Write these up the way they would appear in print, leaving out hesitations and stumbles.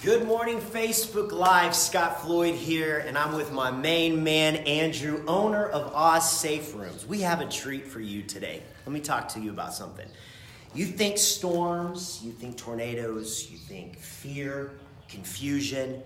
Good morning, Facebook Live. Scott Floyd here, and I'm with my main man, Andrew, owner of OZ Saferooms. We have a treat for you today. Let me talk to you about something. You think storms, you think tornadoes, you think fear, confusion.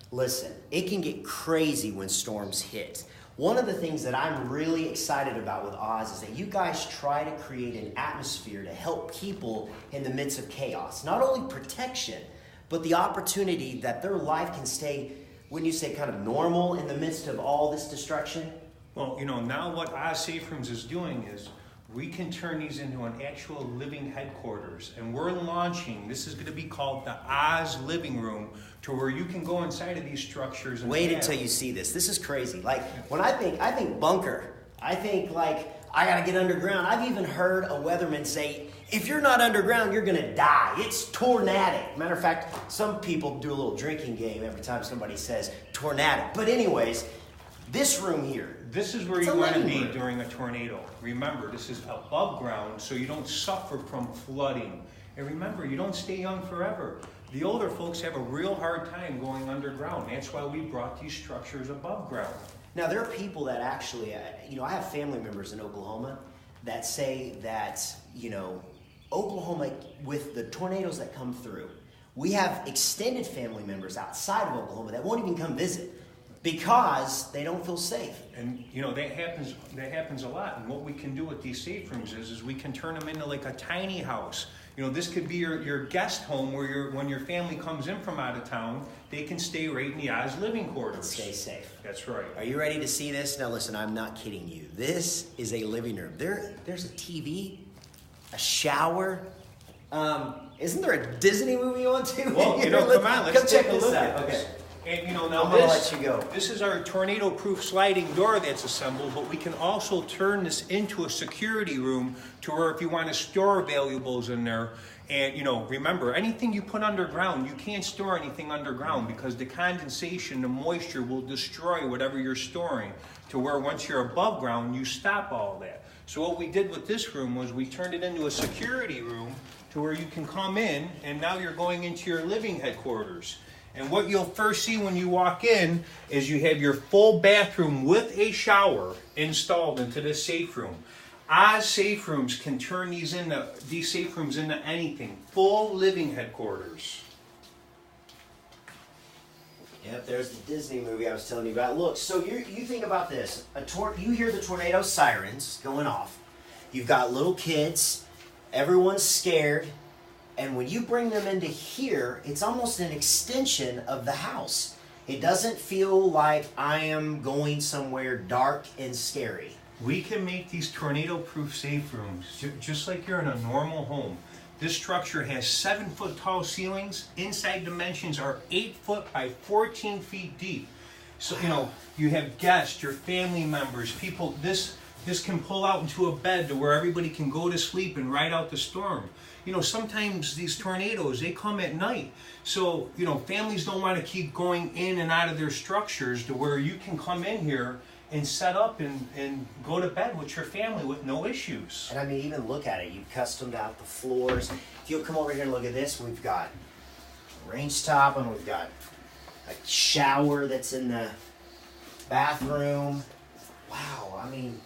Listen, it can get crazy when storms hit. One of the things that I'm really excited about with Oz is that you guys try to create an atmosphere to help people in the midst of chaos. Not only protection, but the opportunity that their life can stay, wouldn't you say, kind of normal in the midst of all this destruction? Well, now what OZ Saferooms is doing is we can turn these into an actual living headquarters. And we're launching, this is going to be called the Oz Living Room, to where you can go inside of these structures. And wait until you see this. This is crazy. Like, when I think bunker. I think, like, I got to get underground. I've even heard a weatherman say, if you're not underground, you're going to die. It's tornadic. Matter of fact, some people do a little drinking game every time somebody says tornadic. But anyways, this room here. This is where you want to be during a tornado. Remember, this is above ground, so you don't suffer from flooding. And remember, you don't stay young forever. The older folks have a real hard time going underground. That's why we brought these structures above ground. Now, there are people that actually, I have family members in Oklahoma that say that, Oklahoma, with the tornadoes that come through, we have extended family members outside of Oklahoma that won't even come visit because they don't feel safe. And that happens a lot. And what we can do with these safe rooms is we can turn them into like a tiny house. This could be your guest home where when your family comes in from out of town, they can stay right in the Oz living quarters. And stay safe. That's right. Are you ready to see this? Now listen, I'm not kidding you. This is a living room. There's a TV, a shower. Isn't there a Disney movie on too? Well, come on, let's take a look at this. Okay. And now I'm gonna let you go. This is our tornado-proof sliding door that's assembled, but we can also turn this into a security room to where if you want to store valuables in there, and remember, anything you put underground, you can't store anything underground because the condensation, the moisture will destroy whatever you're storing, to where once you're above ground, you stop all that. So what we did with this room was we turned it into a security room to where you can come in, and now you're going into your living headquarters. And what you'll first see when you walk in is you have your full bathroom with a shower installed into this safe room. Oz Saferooms can turn these safe rooms into anything. Full living headquarters. Yep, there's the Disney movie I was telling you about. Look, so you think about this. You hear the tornado sirens going off. You've got little kids. Everyone's scared. And when you bring them into here, it's almost an extension of the house. It doesn't feel like I am going somewhere dark and scary. We can make these tornado-proof safe rooms just like you're in a normal home. This structure has 7-foot tall ceilings. Inside dimensions are 8 foot by 14 feet deep. So, you have guests, your family members, people. This can pull out into a bed to where everybody can go to sleep and ride out the storm. Sometimes these tornadoes, they come at night. So, families don't want to keep going in and out of their structures, to where you can come in here and set up and go to bed with your family with no issues. And I mean, even look at it. You've customed out the floors. If you'll come over here and look at this, we've got a range top, and we've got a shower that's in the bathroom. Wow, I mean...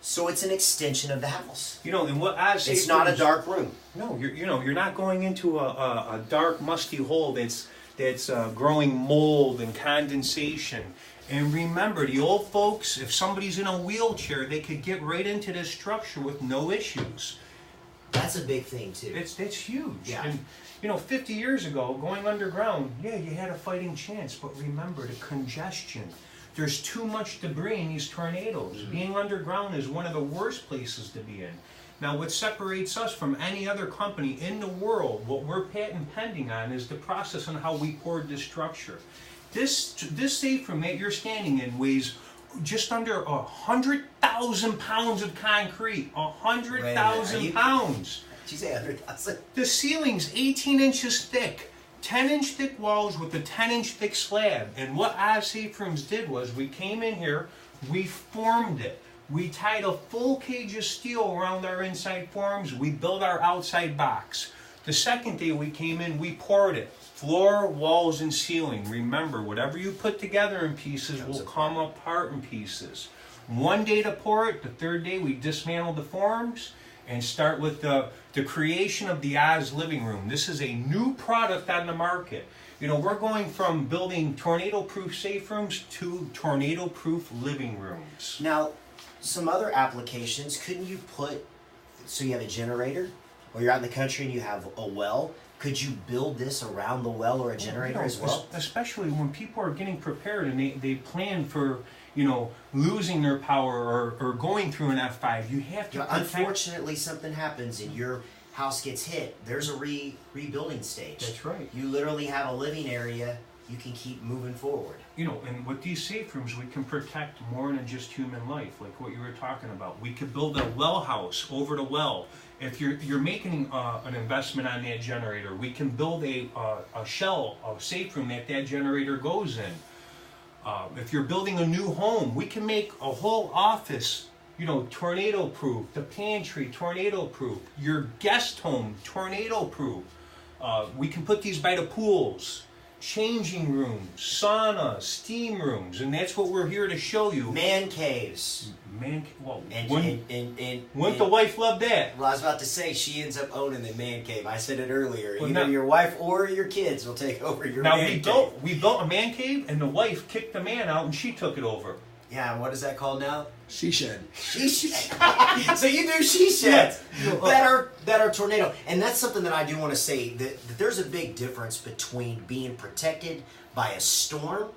So it's an extension of the house. And what Oz Saferooms, it's not a dark room. No, you're not going into a dark, musty hole that's growing mold and condensation. And remember, the old folks, if somebody's in a wheelchair, they could get right into this structure with no issues. That's a big thing too. It's huge. Yeah. And 50 years ago, going underground, yeah, you had a fighting chance. But remember, the congestion. There's too much debris in these tornadoes. Mm-hmm. Being underground is one of the worst places to be in. Now, what separates us from any other company in the world, what we're patent pending on, is the process on how we poured this structure. This safe room that you're standing in weighs just under 100,000 pounds of concrete. 100,000 pounds. Did you say 100,000? The ceiling's 18 inches thick. 10-inch thick walls with a 10-inch thick slab. And what Oz Saferooms did was we came in here, we formed it. We tied a full cage of steel around our inside forms. We built our outside box. The second day we came in, we poured it. Floor, walls, and ceiling. Remember, whatever you put together in pieces will come apart in pieces. One day to pour it, the third day we dismantle the forms and start with the creation of the OZ living room. This is a new product on the market. You know, we're going from building tornado-proof safe rooms to tornado-proof living rooms. Now, some other applications, couldn't you put, so you have a generator, or you're out in the country and you have a well, could you build this around the well or a generator as well? Especially when people are getting prepared and they plan for, you know, losing their power or going through an F5, you have to unfortunately, something happens and your house gets hit. There's a rebuilding stage. That's right. You literally have a living area. You can keep moving forward. You know, and with these safe rooms, we can protect more than just human life, like what you were talking about. We could build a well house over the well. If you're making an investment on that generator, we can build a shell, a safe room that generator goes in. If you're building a new home, we can make a whole office, you know, tornado-proof. The pantry, tornado-proof. Your guest home, tornado-proof. We can put these by the pools. Changing rooms, sauna, steam rooms, and that's what we're here to show you. Man caves. Well, and wouldn't the wife love that? Well, I was about to say, she ends up owning the man cave. I said it earlier. Well, either your wife or your kids will take over your man cave. We built a man cave, and the wife kicked the man out, and she took it over. Yeah, and what is that called now? She shed. She shed. So you do she sheds that are tornado. And that's something that I do want to say, that there's a big difference between being protected by a storm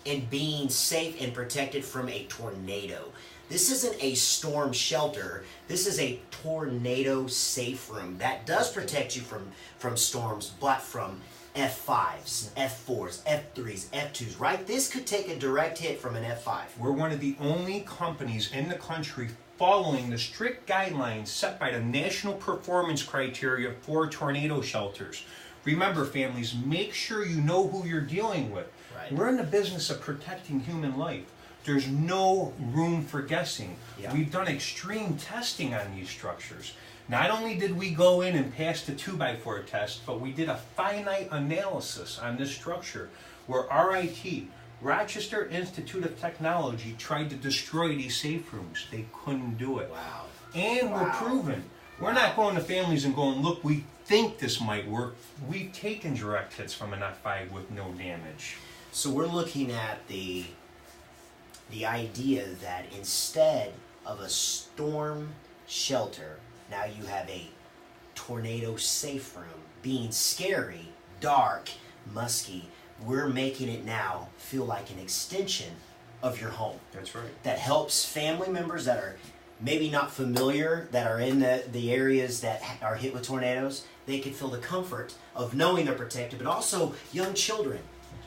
and being safe and protected from a tornado. This isn't a storm shelter. This is a tornado safe room that does protect you from storms, but from F5s, F4s, F3s, F2s, right? This could take a direct hit from an F5. We're one of the only companies in the country following the strict guidelines set by the National Performance Criteria for tornado shelters. Remember, families, make sure you know who you're dealing with. Right. We're in the business of protecting human life. There's no room for guessing. Yeah. We've done extreme testing on these structures. Not only did we go in and pass the 2x4 test, but we did a finite analysis on this structure where RIT, Rochester Institute of Technology, tried to destroy these safe rooms. They couldn't do it. Wow. And we're proven. We're not going to families and going, look, we think this might work. We've taken direct hits from an F5 with no damage. So we're looking at the idea that instead of a storm shelter, now you have a tornado safe room. Being scary, dark, musky, we're making it now feel like an extension of your home. That's right. That helps family members that are maybe not familiar, that are in the areas that are hit with tornadoes. They can feel the comfort of knowing they're protected, but also young children,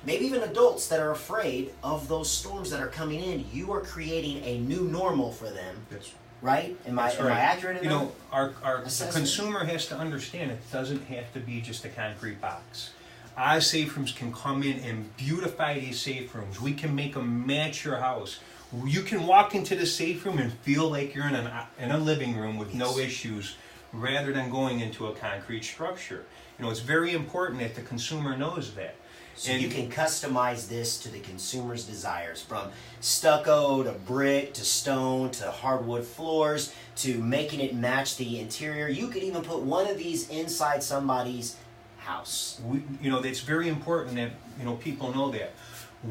maybe even adults that are afraid of those storms that are coming in. You are creating a new normal for them. That's right? Am I accurate in that? You know, the consumer has to understand it doesn't have to be just a concrete box. OZ safe rooms can come in and beautify these safe rooms. We can make them match your house. You can walk into the safe room and feel like you're in a living room with no issues, rather than going into a concrete structure. You know, it's very important that the consumer knows that. So you can customize this to the consumer's desires, from stucco to brick to stone to hardwood floors to making it match the interior. You could even put one of these inside somebody's house. You know, it's very important that, you know, people know that.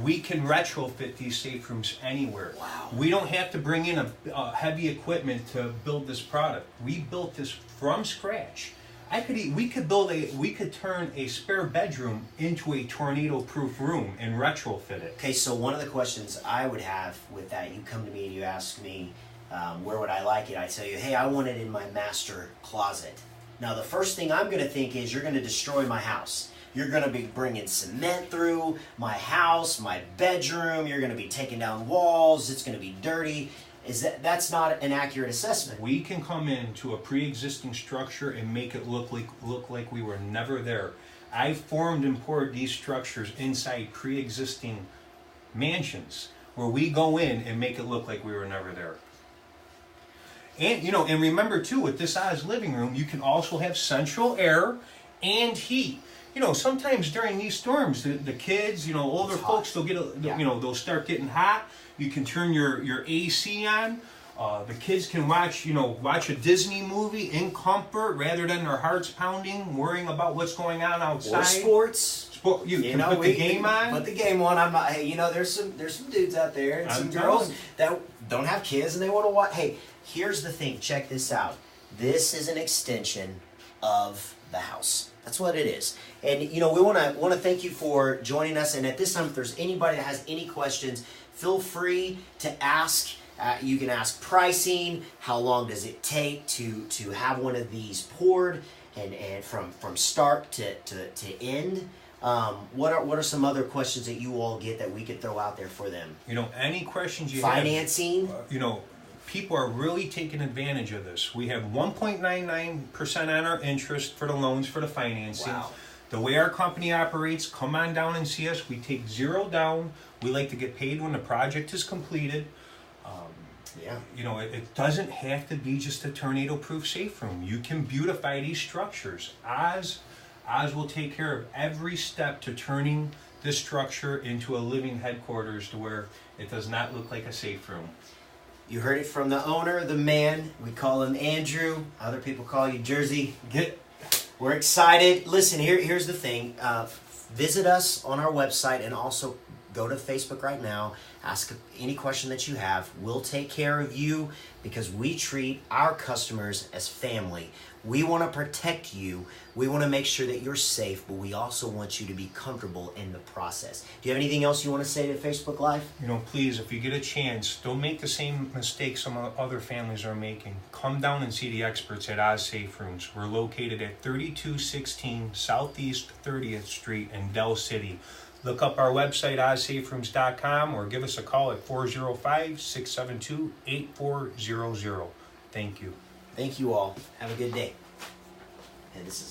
We can retrofit these safe rooms anywhere. Wow. We don't have to bring in a heavy equipment to build this product. We built this from scratch. We could turn a spare bedroom into a tornado-proof room and retrofit it. Okay, so one of the questions I would have with that, you come to me and you ask me, where would I like it? I tell you, hey, I want it in my master closet. Now, the first thing I'm going to think is you're going to destroy my house. You're going to be bringing cement through my house, my bedroom. You're going to be taking down walls. It's going to be dirty. That's not an accurate assessment? We can come into a pre-existing structure and make it look like we were never there. I formed and poured these structures inside pre-existing mansions where we go in and make it look like we were never there. And, you know, and remember too, with this OZ living room, you can also have central air and heat. You know, sometimes during these storms, the kids, you know, older folks, they'll get, you know, they'll start getting hot. You can turn your AC on. The kids can watch, you know, watch a Disney movie in comfort rather than their hearts pounding, worrying about what's going on outside. Or sports. You can put the game on. Put the game on. I'm not. Hey, you know, there's some dudes out there and some girls that don't have kids and they want to watch. Hey, here's the thing. Check this out. This is an extension of the house. That's what it is. And you know, we want to thank you for joining us. And at this time, if there's anybody that has any questions, feel free to ask. You can ask pricing. How long does it take to have one of these poured, and from start to end? What are some other questions that you all get that we could throw out there for them? You know, any questions you Financing? have. You know, people are really taking advantage of this. We have 1.99% on our interest for the loans for the financing. Wow. The way our company operates, come on down and see us. We take zero down. We like to get paid when the project is completed. Yeah. You know, it doesn't have to be just a tornado-proof safe room. You can beautify these structures. Oz will take care of every step to turning this structure into a living headquarters to where it does not look like a safe room. You heard it from the owner, the man. We call him Andrew. Other people call you Jersey. We're excited. Listen, here's the thing. Visit us on our website and also go to Facebook right now. Ask any question that you have. We'll take care of you because we treat our customers as family. We want to protect you. We want to make sure that you're safe, but we also want you to be comfortable in the process. Do you have anything else you want to say to Facebook Live? You know, please, if you get a chance, don't make the same mistakes some other families are making. Come down and see the experts at OZ Saferooms. We're located at 3216 Southeast 30th Street in Del City. Look up our website, ozsaferooms.com, or give us a call at 405-672-8400. Thank you. Thank you all. Have a good day. And this is